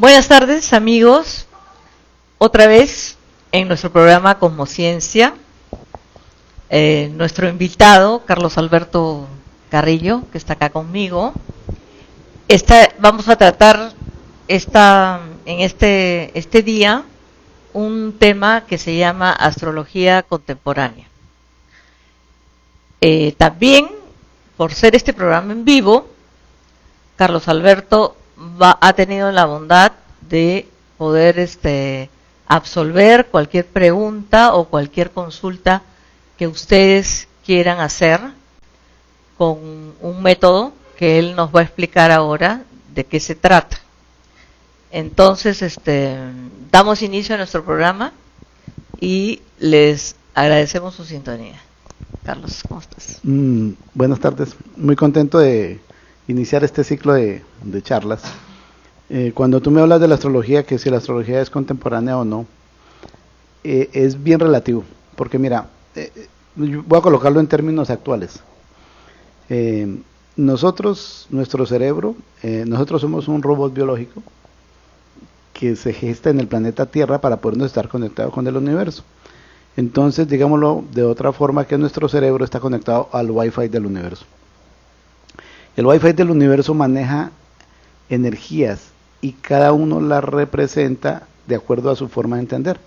Buenas tardes, amigos. Otra vez en nuestro programa Cosmociencia. Nuestro invitado, Carlos Alberto Carrillo, que está acá conmigo. Vamos a tratar en este día un tema que se llama astrología contemporánea. También, por ser este programa en vivo, Carlos Alberto ha tenido la bondad de poder absolver cualquier pregunta o cualquier consulta que ustedes quieran hacer con un método que él nos va a explicar ahora de qué se trata. Entonces, damos inicio a nuestro programa y les agradecemos su sintonía. Carlos, ¿cómo estás? Buenas tardes, muy contento de iniciar este ciclo de charlas. Cuando tú me hablas de la astrología, que si la astrología es contemporánea o no, es bien relativo, porque mira, voy a colocarlo en términos actuales. Nuestro cerebro, nosotros somos un robot biológico que se gesta en el planeta Tierra para podernos estar conectados con el universo. Entonces, digámoslo de otra forma, que nuestro cerebro está conectado al Wi-Fi del universo. El Wi-Fi del universo maneja energías y cada uno las representa de acuerdo a su forma de entender.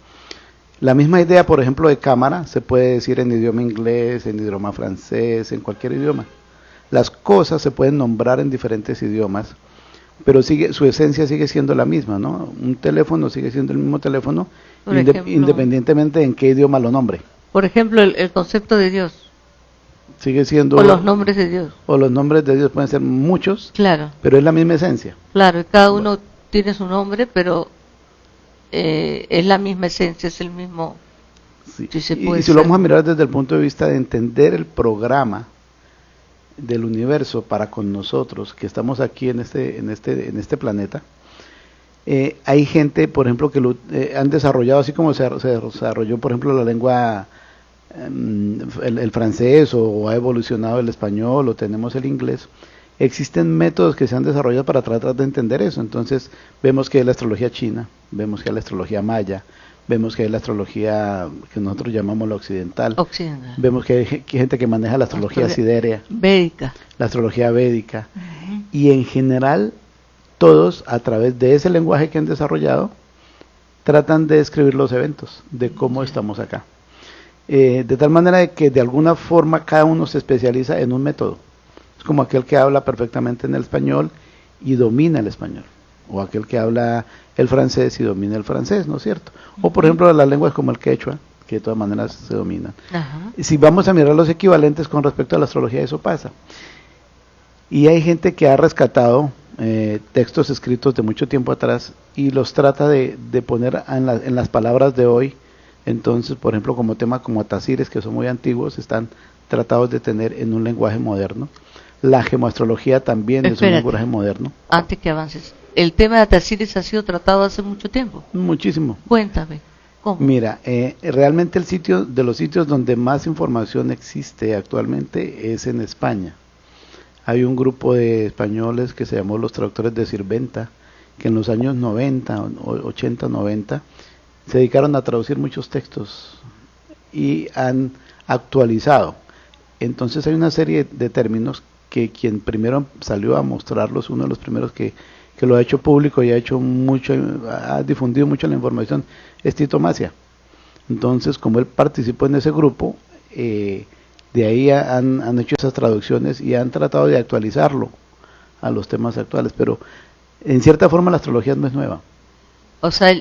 La misma idea, por ejemplo, de cámara se puede decir en idioma inglés, en idioma francés, en cualquier idioma. Las cosas se pueden nombrar en diferentes idiomas, pero su esencia sigue siendo la misma, ¿no? Un teléfono sigue siendo el mismo teléfono, independientemente en qué idioma lo nombre. Por ejemplo, el concepto de Dios. Sigue siendo, o los nombres de Dios. O los nombres de Dios pueden ser muchos, claro, pero es la misma esencia. Claro, y cada uno tiene su nombre, pero es la misma esencia, es el mismo. Sí. Si lo vamos a mirar desde el punto de vista de entender el programa del universo para con nosotros, que estamos aquí en este planeta, hay gente, por ejemplo, que han desarrollado, así como se desarrolló, por ejemplo, la lengua el francés, o ha evolucionado el español, o tenemos el inglés. Existen métodos que se han desarrollado para tratar de entender eso. Entonces vemos que hay la astrología china, vemos que hay la astrología maya, vemos que hay la astrología que nosotros llamamos la occidental. Vemos que hay gente que maneja la astrología siderea, védica, la astrología védica. Y en general todos, a través de ese lenguaje que han desarrollado, tratan de describir los eventos, de cómo estamos acá. De tal manera de que de alguna forma cada uno se especializa en un método. Es como aquel que habla perfectamente en el español y domina el español, o aquel que habla el francés y domina el francés, ¿no es cierto? O por ejemplo las lenguas como el quechua, que de todas maneras se dominan. Si vamos a mirar los equivalentes con respecto a la astrología, eso pasa. Y hay gente que ha rescatado textos escritos de mucho tiempo atrás y los trata de poner en las palabras de hoy. Entonces, por ejemplo, como temas como Atasires, que son muy antiguos, están tratados de tener en un lenguaje moderno. La gemoastrología también es un lenguaje moderno. Antes que avances, el tema de Atasires ha sido tratado hace mucho tiempo. Muchísimo. Cuéntame, ¿cómo? Mira, realmente de los sitios donde más información existe actualmente es en España. Hay un grupo de españoles que se llamó los traductores de Sirventa, que en los años 90, 80, 90, se dedicaron a traducir muchos textos y han actualizado. Entonces hay una serie de términos que quien primero salió a mostrarlos, uno de los primeros que lo ha hecho público y ha difundido mucho la información, es Tito Macia. Entonces, como él participó en ese grupo, de ahí han hecho esas traducciones y han tratado de actualizarlo a los temas actuales, pero en cierta forma la astrología no es nueva. O sea,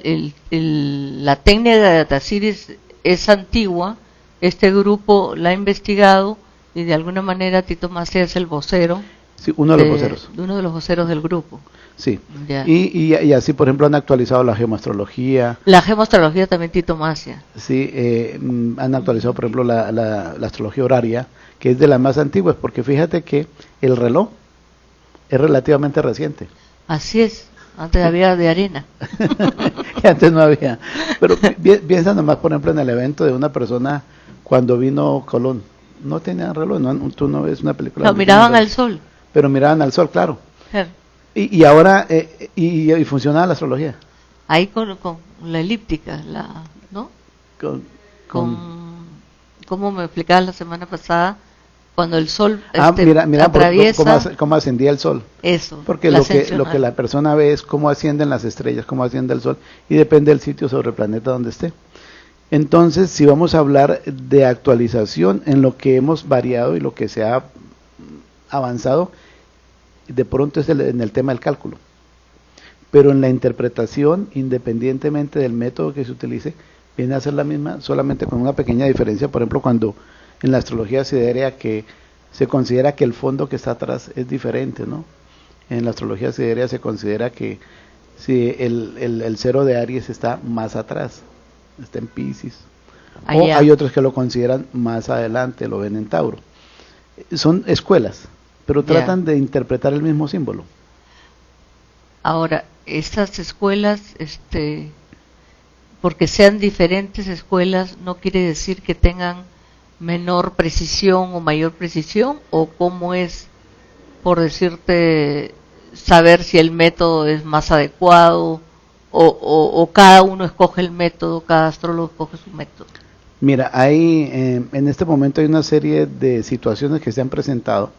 la técnica de Atasires es antigua, este grupo la ha investigado y de alguna manera Tito Macia es el vocero. Sí, uno de los voceros. Uno de los voceros del grupo. Sí, y así, por ejemplo, han actualizado la gemoastrología. La gemoastrología también Tito Macia. Sí, han actualizado, por ejemplo, la astrología horaria, que es de las más antiguas, porque fíjate que el reloj es relativamente reciente. Así es. Antes había de arena. Y antes no había. Pero piensa nomás, por ejemplo, en el evento de una persona cuando vino Colón. No tenía reloj, tú no ves una película. No, miraban al sol. Pero miraban al sol, claro. Y ahora, y funciona la astrología. Ahí con la elíptica, ¿no? Con ¿Cómo me explicabas la semana pasada? Cuando el sol mira atraviesa... cómo ascendía el sol. Eso. Porque lo que la persona ve es cómo ascienden las estrellas, cómo asciende el sol, y depende del sitio sobre el planeta donde esté. Entonces, si vamos a hablar de actualización en lo que hemos variado y lo que se ha avanzado, de pronto es en el tema del cálculo. Pero en la interpretación, independientemente del método que se utilice, viene a ser la misma, solamente con una pequeña diferencia. Por ejemplo, cuando en la astrología siderea que se considera que el fondo que está atrás es diferente, ¿no? En la astrología siderea se considera que si el cero de Aries está más atrás, está en Piscis, o hay otros que lo consideran más adelante, lo ven en Tauro. Son escuelas, pero tratan de interpretar el mismo símbolo. Ahora, estas escuelas, porque sean diferentes escuelas, no quiere decir que tengan menor precisión o mayor precisión, o cómo es, por decirte, saber si el método es más adecuado, o cada uno escoge el método, cada astrólogo escoge su método. Mira, hay en este momento hay una serie de situaciones que se han presentado,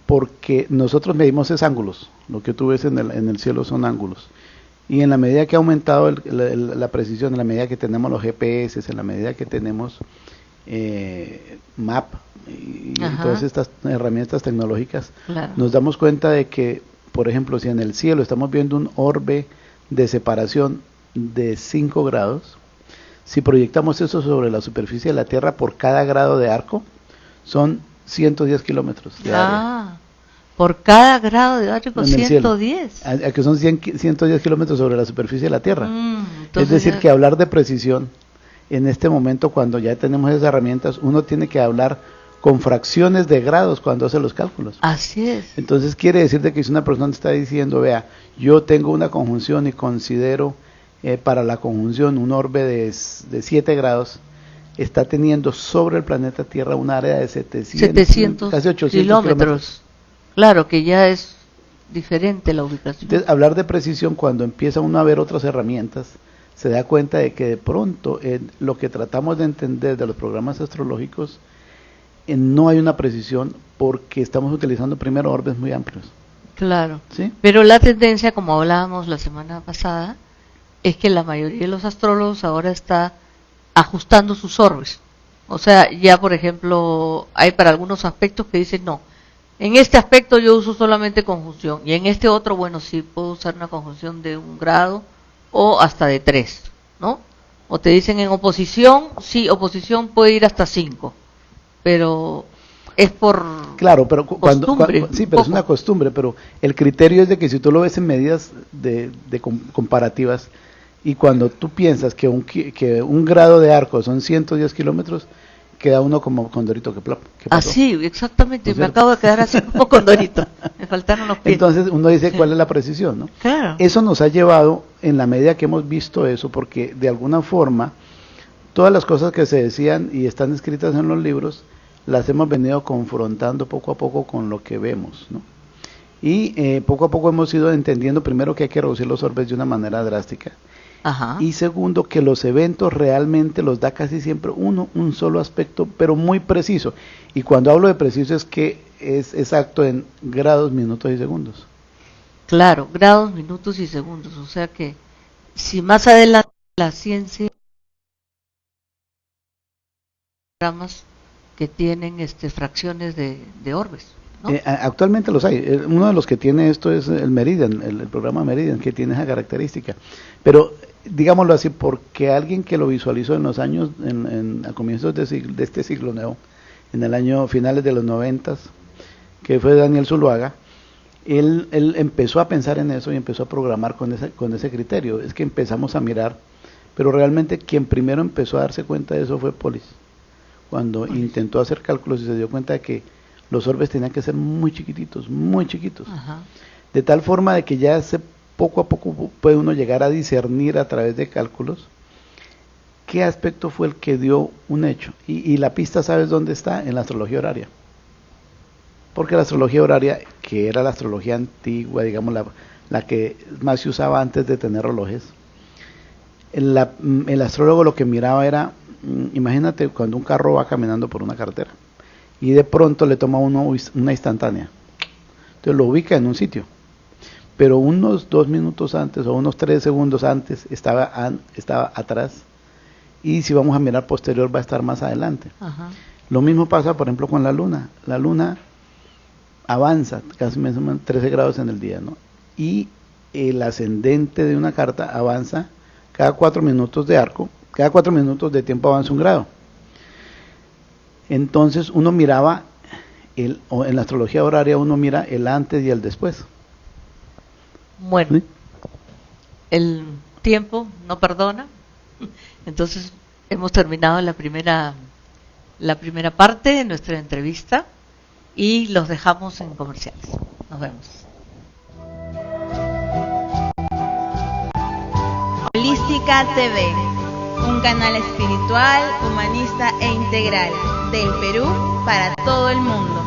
porque nosotros medimos es ángulos, lo que tú ves en el cielo son ángulos, y en la medida que ha aumentado la precisión, en la medida que tenemos los GPS, en la medida que tenemos MAP y todas estas herramientas tecnológicas, claro, nos damos cuenta de que, por ejemplo, si en el cielo estamos viendo un orbe de separación de 5 grados, si proyectamos eso sobre la superficie de la Tierra, por cada grado de arco son 110 kilómetros de área. Por cada grado de arco 110. A que son 110 kilómetros sobre la superficie de la Tierra. Es decir, que hablar de precisión en este momento, cuando ya tenemos esas herramientas, uno tiene que hablar con fracciones de grados cuando hace los cálculos. Así es. Entonces quiere decir de que si una persona está diciendo, vea, yo tengo una conjunción y considero para la conjunción un orbe de 7 grados, está teniendo sobre el planeta Tierra un área de 700 casi 800 kilómetros. Claro que ya es diferente la ubicación. Entonces, hablar de precisión, cuando empieza uno a ver otras herramientas, se da cuenta de que de pronto lo que tratamos de entender de los programas astrológicos, no hay una precisión porque estamos utilizando primero orbes muy amplios. Claro, ¿sí? Pero la tendencia, como hablábamos la semana pasada, es que la mayoría de los astrólogos ahora está ajustando sus orbes. O sea, ya por ejemplo, hay para algunos aspectos que dicen, no, en este aspecto yo uso solamente conjunción, y en este otro, bueno, sí puedo usar una conjunción de 1 grado o hasta de 3, ¿no? O te dicen en oposición, sí, oposición puede ir hasta 5, pero es por claro, pero costumbre. Sí, pero es una costumbre, pero el criterio es de que si tú lo ves en medidas de comparativas, y cuando tú piensas que un grado de arco son 110 kilómetros, queda uno como condorito que pasó. Así, exactamente, me acabo de quedar así como condorito, me faltaron los pies. Entonces uno dice, ¿cuál es la precisión, no? Claro. Eso nos ha llevado, en la medida que hemos visto eso, porque de alguna forma, todas las cosas que se decían y están escritas en los libros, las hemos venido confrontando poco a poco con lo que vemos, ¿no? Y poco a poco hemos ido entendiendo, primero, que hay que reducir los orbes de una manera drástica. Ajá. Y segundo, que los eventos realmente los da casi siempre un solo aspecto, pero muy preciso. Y cuando hablo de preciso es que es exacto en grados, minutos y segundos. Claro, grados, minutos y segundos. O sea que si más adelante la ciencia, programas que tienen fracciones de orbes, ¿no? Actualmente los hay. Uno de los que tiene esto es el Meridian, el programa Meridian, que tiene esa característica. Pero digámoslo así, porque alguien que lo visualizó en los años, a comienzos de este siglo nuevo, en el año finales de los 90, que fue Daniel Zuluaga, él empezó a pensar en eso y empezó a programar con ese criterio. Es que empezamos a mirar, pero realmente quien primero empezó a darse cuenta de eso fue Polis, cuando intentó hacer cálculos y se dio cuenta de que los orbes tenían que ser muy chiquititos, Ajá. de tal forma de que ya poco a poco puede uno llegar a discernir a través de cálculos qué aspecto fue el que dio un hecho. Y la pista, ¿sabes dónde está? En la astrología horaria. porque la astrología horaria, que era la astrología antigua, digamos la que más se usaba antes de tener relojes, el astrólogo lo que miraba era, imagínate cuando un carro va caminando por una carretera y de pronto le toma a uno una instantánea, entonces lo ubica en un sitio, pero unos 2 minutos antes o unos 3 segundos antes estaba atrás, y si vamos a mirar posterior va a estar más adelante. Ajá. Lo mismo pasa, por ejemplo, con la luna avanza casi más o menos 13 grados en el día, ¿no? Y el ascendente de una carta avanza cada 4 minutos de arco, cada 4 minutos de tiempo avanza 1 grado. Entonces uno miraba, o en la astrología horaria uno mira el antes y el después. Bueno, ¿Sí? el tiempo no perdona, entonces hemos terminado la primera parte de nuestra entrevista y los dejamos en comerciales. Nos vemos. Holística TV, un canal espiritual, humanista e integral del Perú para todo el mundo.